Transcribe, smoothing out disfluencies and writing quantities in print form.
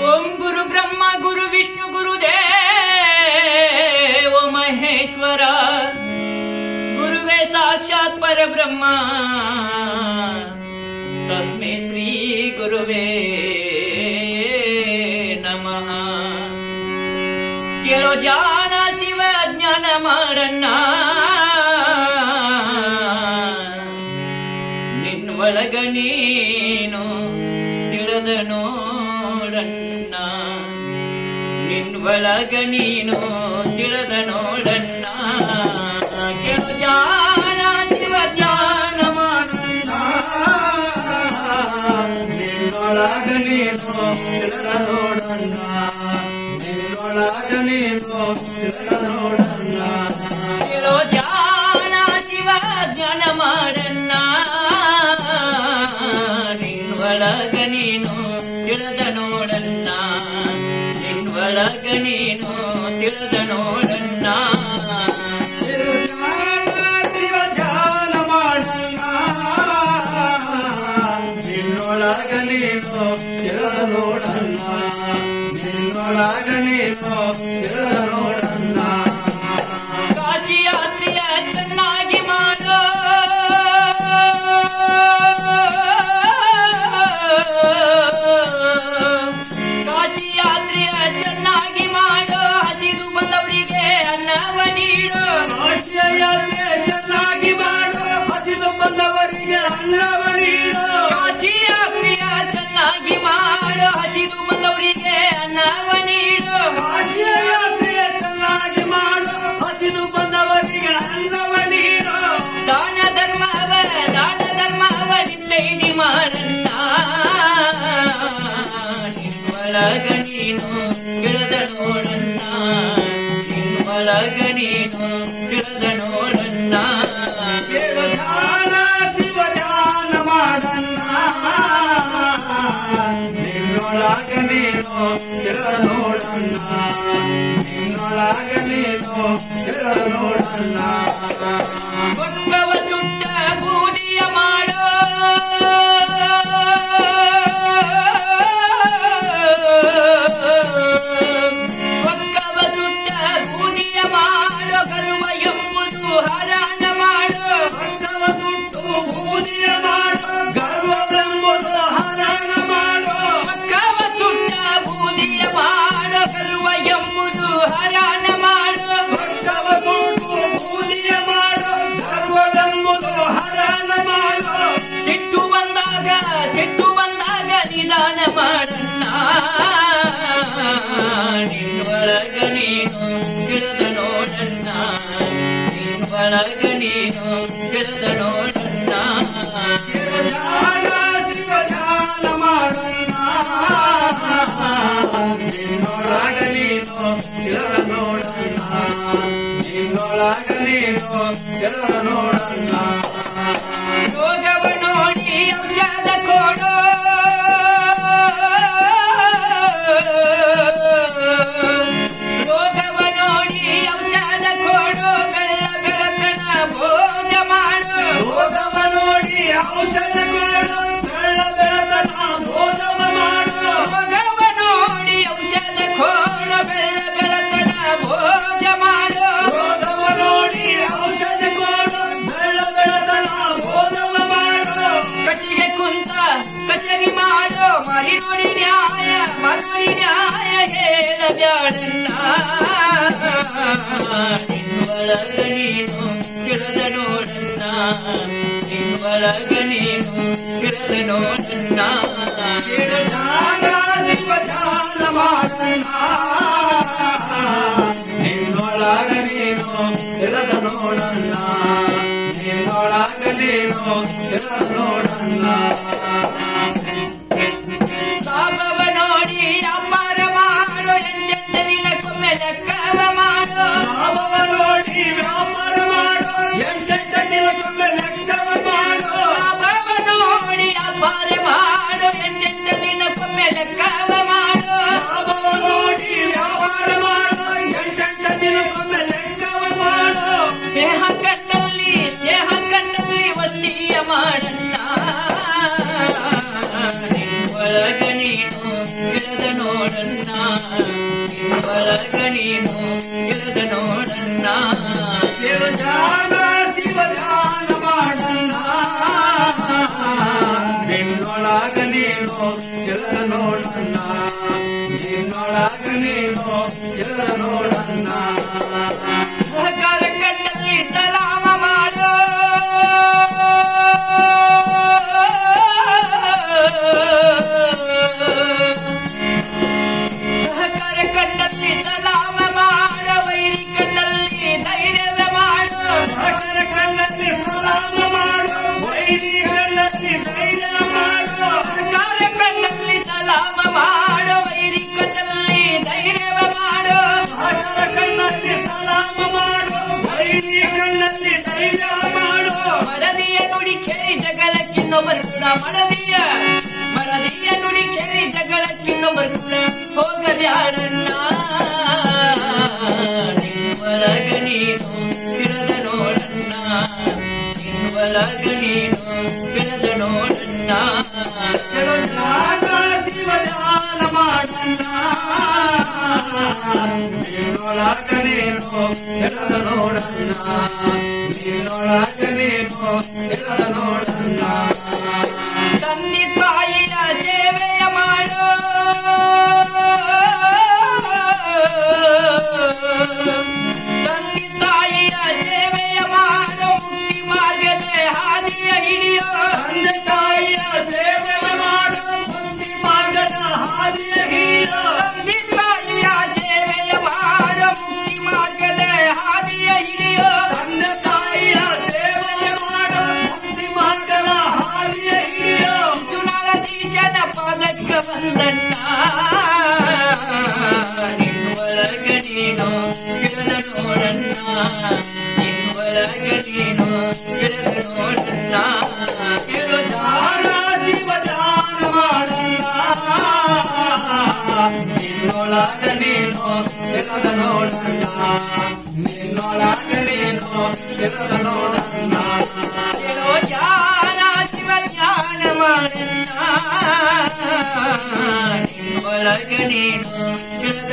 ಓಂ ಗುರು ಬ್ರಹ್ಮ ಗುರು ವಿಷ್ಣು ಗುರು ದೇವ ಮಹೇಶ್ವರ ಗುರುವೇ ಸಾಕ್ಷಾತ್ ಪರಬ್ರಹ್ಮ ತಸ್ಮೈ ಶ್ರೀ ಗುರುವೇ ನಮಃ. ಕೇಳೋ ಜಾಣ ಶಿವ ಜ್ಞಾನ ಮಾಡಣ್ಣ, ನಿನ್ನೊಳಗ ನೀನು ತಿಳಿದ ನೋಡಣ್ಣ, ನಿನ್ನೊಳಗ ನೀನು ತಿಳಿದ ನೋಡಣ್ಣ. ಕೇಳೋ ಜಾಣ ಶಿವ ಜ್ಞಾನ ಮಾಡಣ್ಣ, ನಿನ್ನೊಳಗ ನೀನು ತಿಳಿದ ನೋಡಣ್ಣ, ನಿನ್ನೊಳಗ ನೀನು ತಿಳಿದ ನೋಡಣ್ಣ. ಕೇಳೋ ಜಾಣ ಶಿವ ಜ್ಞಾನ ಮಾಡಣ್ಣ, ನಿನ್ನೊಳಗ ನೀನು ತಿಳಿದ ನೋಡಣ್ಣ, ನಿನ್ನೊಳಗ ನೀನು ತಿಳಿದ ನೋಡಣ್ಣ. ಶಿವ ಧ್ಯಾನ ಮಾಡಣ್ಣ, ನಿನ್ನೊಳಗ ನೀನು ತಿಳಿದ ನೋಡಣ್ಣ, ನಿನ್ನೊಳಗ ನೀನು ತಿಳಿದ ನೋಡಣ್ಣ. ಕಾಶಿ ಯಾತ್ರೆಯ ಚೆನ್ನಾಗಿ ಮಾಡೋ, ಕಾಶಿ ಯಾತ್ರೆಯ ಚೆನ್ನಾಗಿ ಮಾಡೋ, ಹಸಿದು ಬಂದವರಿಗೆ ಅನ್ನವ ನೀಡು. ಕಾಶಿ ಯಾತ್ರೆ ಚೆನ್ನಾಗಿ ಮಾಡೋ, ಹಸಿದು ಬಂದವರಿಗೆ ಅನ್ನವ ನೀಡು. ಕಾಶಿ ಯಾತ್ರೆಯ ಚೆನ್ನಾಗಿ ಮಾಡೋ, ಹಸಿದು ಬಂದವರಿಗೆ ಅನ್ನವ ನೀಡು. ಕಾಶಿ ಯಾತ್ರೆ ಚೆನ್ನಾಗಿ ಮಾಡೋ, ಹಸಿದು ಬಂದವರಿಗೆ ಅನ್ನವ ನೀಡು. ದಾನ ಧರ್ಮವ ನಿನ್ನೈದಿ ಮಾಡಣ್ಣ, ನಿನ್ನೊಳಗ ನೀನು ತಿಳಿದ ನೋಡಣ್ಣ, ನಿನ್ನೊಳಗ ನೀನು ತಿಳಿದ ನೋಡಣ್ಣ. ಕೇಳು ಧ್ಯಾನ ಶಿವ ಧ್ಯಾನ ಮಾಡಣ್ಣ, ನಿನ್ನೊಳಗ ನೀನು ತಿಳಿದ ನೋಡಣ್ಣ, ನಿನ್ನೊಳಗ ನೀನು ತಿಳಿದ ನೋಡಣ್ಣ. ಭಕ್ತವ ಸುಟ್ಟ ಬೂದಿಯ ಮಾಡೋ, ಭಕ್ತವ ಸುಟ್ಟ ಬೂದಿಯ ಮಾಡೋ, ಗರ್ವ ಎಂಬುದು ಹರಣ ಮಾಡೋ. ಭಕ್ತವ ಸುಟ್ಟು ಬೂದಿಯ ಮಾಡೋ, ಗರ್ವವೆಂಬುದು ಹರಣ ಮಾಡೋ. ಭಕ್ತವ ಸುಟ್ಟ ಬೂದಿಯ ಮಾಡೋ, ಗರ್ವ ಎಂಬುದು ಹರಣ ಮಾಡೋ. ಭಕ್ತವ ಸುಟ್ಟು ಬೂದಿಯ ಮಾಡೋ, ಗರ್ವವೆಂಬುದು ಹರಣ ಮಾಡೋ. ಸಿಟ್ಟು ಬಂದಾಗ ನಿಧಾನ ಮಾಡಣ್ಣ, ನಿನ್ನೊಳಗ ನೀನು ತಿಳಿದ ನೋಡಣ್ಣ, ನಿನ್ನೊಳಗ ನೀನು ತಿಳಿದ ನೋಡಣ್ಣ. ಧ್ಯಾನ ಶಿವ ಧ್ಯಾನ ಮಾಡಣ್ಣ, ನಿನ್ನೊಳಗ ನೀನು ತಿಳಿದ ನೋಡಣ್ಣ, ನಿನ್ನೊಳಗ ನೀನು ತಿಳಿದ ನೋಡಣ್ಣ. ಯೋಗವ ನೋಡಿ ಔಷಧ ಕೊಡೋ, ರೋಗವ ನೋಡಿ ಔಷಧ ಕೊಡೋ, ಬೆಳತನ ಭೋಜ ಮಾಡು. ರೋಗವ ನೋಡಿ ಔಷಧ ಕೊಡೋ, ಬೆಳತನ ಭೋಜವ ಮಾಡು. ರೋಗವ ನೋಡಿ ಔಷಧ ಕೊಡೋ, ಬೆಳತನ ಭೋಜ ಮಾಡು. ರೋಗವ ನೋಡಿ ಔಷಧ ಕೊಡೋ, ಬೆಳತನ ಭೋಜವ ಮಾಡು. ಕಟ್ಟಿಗೆ ಕುಂತ ಕಚೇರಿ ಮಾಡೋ, ಮರಿ ನೋಡಿ ನ್ಯಾಯ ಹೇಳಬ್ಯಾಡಣ್ಣ, ನಿನ್ನೊಳಗ ನೀನು ತಿಳಿದ ನೋಡಣ್ಣ, ನಿನ್ನೊಳಗ ನೀನು ತಿಳಿದ ನೋಡಣ್ಣ. ಕೇಳು ಧ್ಯಾನ ಶಿವ ಧ್ಯಾನ ಮಾಡಣ್ಣ, ನಿನ್ನೊಳಗ ನೀನು ತಿಳಿದ ನೋಡಣ್ಣ, ನಿನ್ನೊಳಗ ನೀನು ತಿಳಿದ ನೋಡಣ್ಣ. ಲಾಭವ ನೋಡಿ ವ್ಯಾಪಾರ ಮಾಡೋ, ಎಂಟೆಂಟ ದಿನಕ್ಕೊಮ್ಮೆ ಲೆಕ್ಕವ ಮಾಡೋ. ಲಾಭವ ನೋಡಿ ವ್ಯಾಪಾರ ಮಾಡೋ, ಎಂಟೆಂಟ ದಿನಕ್ಕೊಮ್ಮೆ ಲೆಕ್ಕವ ಮಾಡೋ. ಲಾಭವ ನೋಡಿ ವ್ಯಾಪಾರ ಮಾಡೋ, ಎಂಟೆಂಟ ದಿನಕ್ಕೊಮ್ಮೆ ಲೆಕ್ಕವ ಮಾಡೋ. ಲಾಭವ ನೋಡಿ ವ್ಯಾಪಾರ ಮಾಡೋ, ಎಂಟೆಂಟ ದಿನಕ್ಕೊಮ್ಮೆ ಲೆಕ್ಕವ ಮಾಡೋ. ದೇಹ ಕಣ್ಣಲ್ಲಿ ಒತ್ತಿಯ ಮಾಡಣ್ಣ, ನಿನ್ನೊಳಗ ನೀನು ಇಳದ ನೋಡಣ್ಣ ನಿನ್ನೊಳಗ ನೀನು ಇಳದ ನೋಡಣ್ಣ ಧ್ಯಾನ ಶಿವ ಧ್ಯಾನ ಮಾಡಣ್ಣ ನಿನ್ನೊಳಗ ನೀನು ಇಳದ ನೋಡಣ್ಣ ನಿನ್ನೊಳಗ ನೀನು ಇಳದ ನೋಡಣ್ಣ ಸಹಕಾರ ಕಣ್ಣಲ್ಲಿ ಸಲಾಮ ಮಾಡೋ ಸಹಕಾರ ಕಣ್ಣಲ್ಲಿ ಸಲಾಮ ಮಾಡೋ ವೈರಿ ಕಣ್ಣಲ್ಲಿ ಧೈರ್ಯವೇ ಮಾಡೋ ಸಹಕಾರ ಕಣ್ಣಲ್ಲಿ ಸಲಾಮ ಮಾಡು ವೈರಿ ಕಣ್ಣಲ್ಲಿ ಧೈರ್ಯ ಮಾಡು ಸಹಕಾರ ಕಣ್ಣಲ್ಲಿ ಸಲಾಮ ಮಾಡೋ ವೈರಿ ಕಣ್ಣಲ್ಲಿ ಧೈರ್ಯವೇ ಮಾಡೋ ಸಹಕಾರ ಕಣ್ಣಲ್ಲಿ ಸಲಾಮ ಮಾಡು ವೈರಿ ಕಣ್ಣಲ್ಲಿ ಧೈರ್ಯ ಮಾಡು ಮಡದಿಯ ನುಡಿ ಕೇಳಿ ಜಗಳಕ್ಕಿನ್ನೊಬ್ಬರು ಕೂಡ ಮಡದಿಯ ನುಡಿ ಕೇಳಿ ಜಗಳಕ್ಕಿನ್ನೊಬ್ಬರು ಕೂಡ ಹೋಗದ್ಯಾರಣ್ಣ ನಿನ್ನೊಳಗ ನೀನು ಇಳದ ನೋಡಣ್ಣ ನಿನ್ನೊಳಗ ನೀನು ಇಳದ ನೋಡಣ್ಣ ಧ್ಯಾನ ಶಿವ ಧ್ಯಾನ ಮಾಡಣ್ಣ ನಿನ್ನೊಳಗ ನೀನು ಇಳದ ನೋಡಣ್ಣ ನಿನ್ನೊಳಗ ನೀನು ಇಳದ ನೋಡಣ್ಣ ತಂದೆ ತಾಯಿಯ ಸೇವೆಯ ಮಾಡೋ ತಂದೆ ತಾಯಿಯ ಸೇವೆಯ ಮಾಡೋ ಮುಕ್ತಿ ಮಾರ್ಗದ ಹಾದಿಯ ಹಿಡಿಯೋ ತಂದೆ ತಾಯಿಯ ಸೇವೆ ಮಾಡು ಮುಕ್ತಿ ಮಾರ್ಗದ ಹಾದಿಯ ಹಿಡಿಯೋ ತಂದೆ ತಾಯಿಯ ಸೇವೆಯ ಮಾಡೋ ಮುಕ್ತಿ ಮಾರ್ಗದ ಹಾದಿಯ ಹಿಡಿಯೋ ತಂದೆ ತಾಯಿಯ ಸೇವೆ ಮಾಡು ಮುಕ್ತಿ ಮಾರ್ಗದ ಹಾದಿಯ ಹಿಡಿಯೋ ಚುನಾವಣೀಶನ ಪದಕ್ಕ ಬಂದಣ್ಣ ನಿನ್ನೊಳಗ ನೀನು ಇಳದ ನೋಡಣ್ಣ ನಿನ್ನೊಳಗ ನೀನು ಇಳದ ನೋಡಣ್ಣ ಕೇಳು ಧ್ಯಾನ ಶಿವ ಧ್ಯಾನ ಮಾಡಣ್ಣ ನಿನ್ನೊಳಗ ನೀನು ಇಳದ ನೋಡಣ್ಣ ನಿನ್ನೊಳಗ ನೀನು ಇಳದ ನೋಡಣ್ಣ ಕೇಳು ಜ್ಞಾನ ಶಿವ ಜ್ಞಾನ ಮಾಡಣ್ಣ ನಿನ್ನೊಳಗ ನೀನು ಇಳದ